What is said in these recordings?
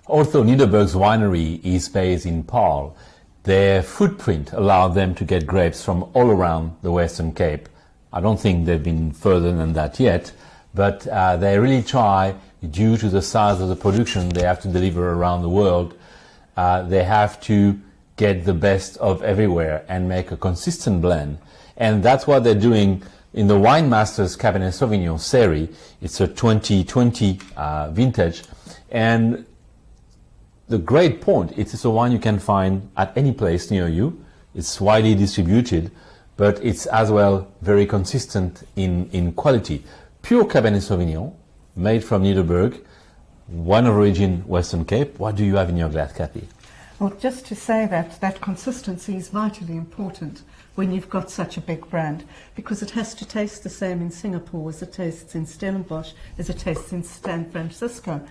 Although Nederburg's winery is based in Paarl, their footprint allowed them to get grapes from all around the Western Cape. I don't think they've been further than that yet, but they really try, due to the size of the production they have to deliver around the world, they have to get the best of everywhere and make a consistent blend. And that's what they're doing in the Winemasters Cabernet Sauvignon series. It's a 2020 vintage, and the great point, it is a wine you can find at any place near you. It's widely distributed, but it's as well very consistent in quality. Pure Cabernet Sauvignon, made from Nederburg, wine of origin Western Cape. What do you have in your glass, Kathy? Well, just to say that consistency is vitally important when you've got such a big brand, because it has to taste the same in Singapore as it tastes in Stellenbosch, as it tastes in San Francisco.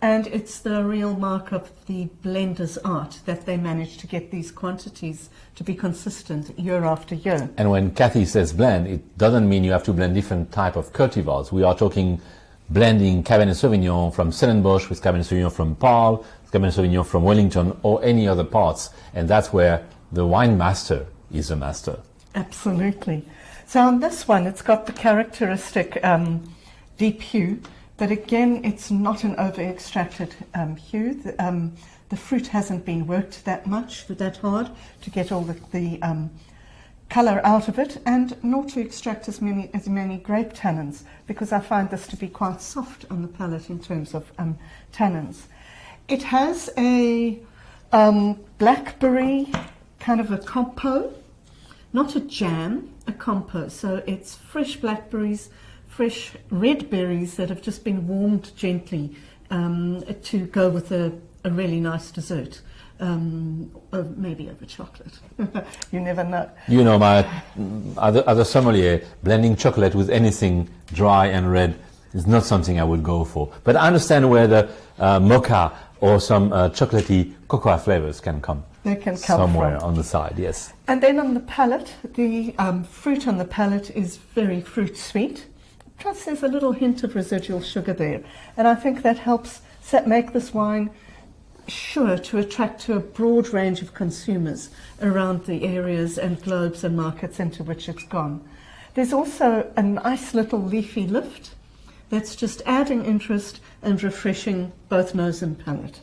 And it's the real mark of the blender's art that they manage to get these quantities to be consistent year after year. And when Kathy says blend, it doesn't mean you have to blend different type of cultivars. We are talking blending Cabernet Sauvignon from Stellenbosch with Cabernet Sauvignon from Paarl, Cabernet Sauvignon from Wellington, or any other parts. And that's where the wine master is a master. Absolutely. So on this one, it's got the characteristic deep hue. But again, it's not an over-extracted hue. The fruit hasn't been worked that much, that hard, to get all the colour out of it, and not to extract as many grape tannins, because I find this to be quite soft on the palate in terms of tannins. It has a blackberry kind of a compo, not a jam, a compo. So it's fresh blackberries, fresh red berries that have just been warmed gently to go with a really nice dessert, maybe over chocolate. You never know. You know, my other sommelier, blending chocolate with anything dry and red is not something I would go for. But I understand where the mocha or some chocolatey cocoa flavors can come. They can come somewhere from on the side, yes. And then on the palate, the fruit on the palate is very fruit sweet. Plus there's a little hint of residual sugar there. And I think that helps make this wine sure to attract to a broad range of consumers around the areas and globes and markets into which it's gone. There's also a nice little leafy lift that's just adding interest and refreshing both nose and palate.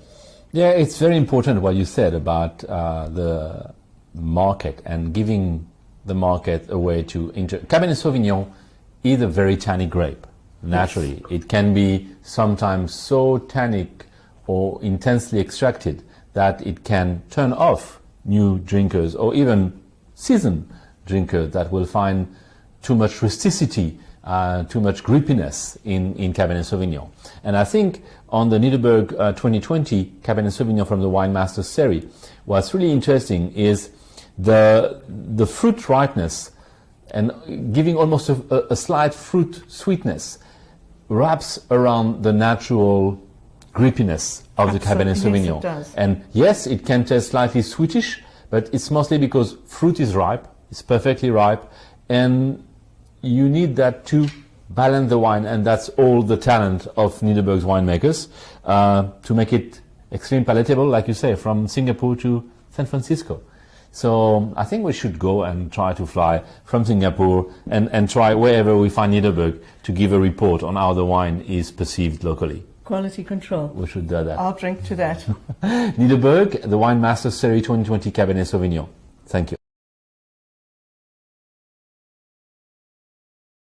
Yeah, it's very important what you said about the market and giving the market a way to Cabernet Sauvignon is a very tannic grape, naturally. Yes. It can be sometimes so tannic or intensely extracted that it can turn off new drinkers or even seasoned drinkers that will find too much rusticity, too much grippiness in Cabernet Sauvignon. And I think on the Nederburg 2020 Cabernet Sauvignon from the Winemasters series, what's really interesting is the fruit ripeness and giving almost a slight fruit sweetness wraps around the natural grippiness of the Cabernet Sauvignon. Yes, it does. And yes, it can taste slightly sweetish, but it's mostly because fruit is ripe, it's perfectly ripe, and you need that to balance the wine, and that's all the talent of Nederburg's winemakers, to make it extremely palatable, like you say, from Singapore to San Francisco. So I think we should go and try to fly from Singapore and try wherever we find Nederburg to give a report on how the wine is perceived locally. Quality control. We should do that. I'll drink to that. Nederburg, the Winemasters Series 2020 Cabernet Sauvignon. Thank you.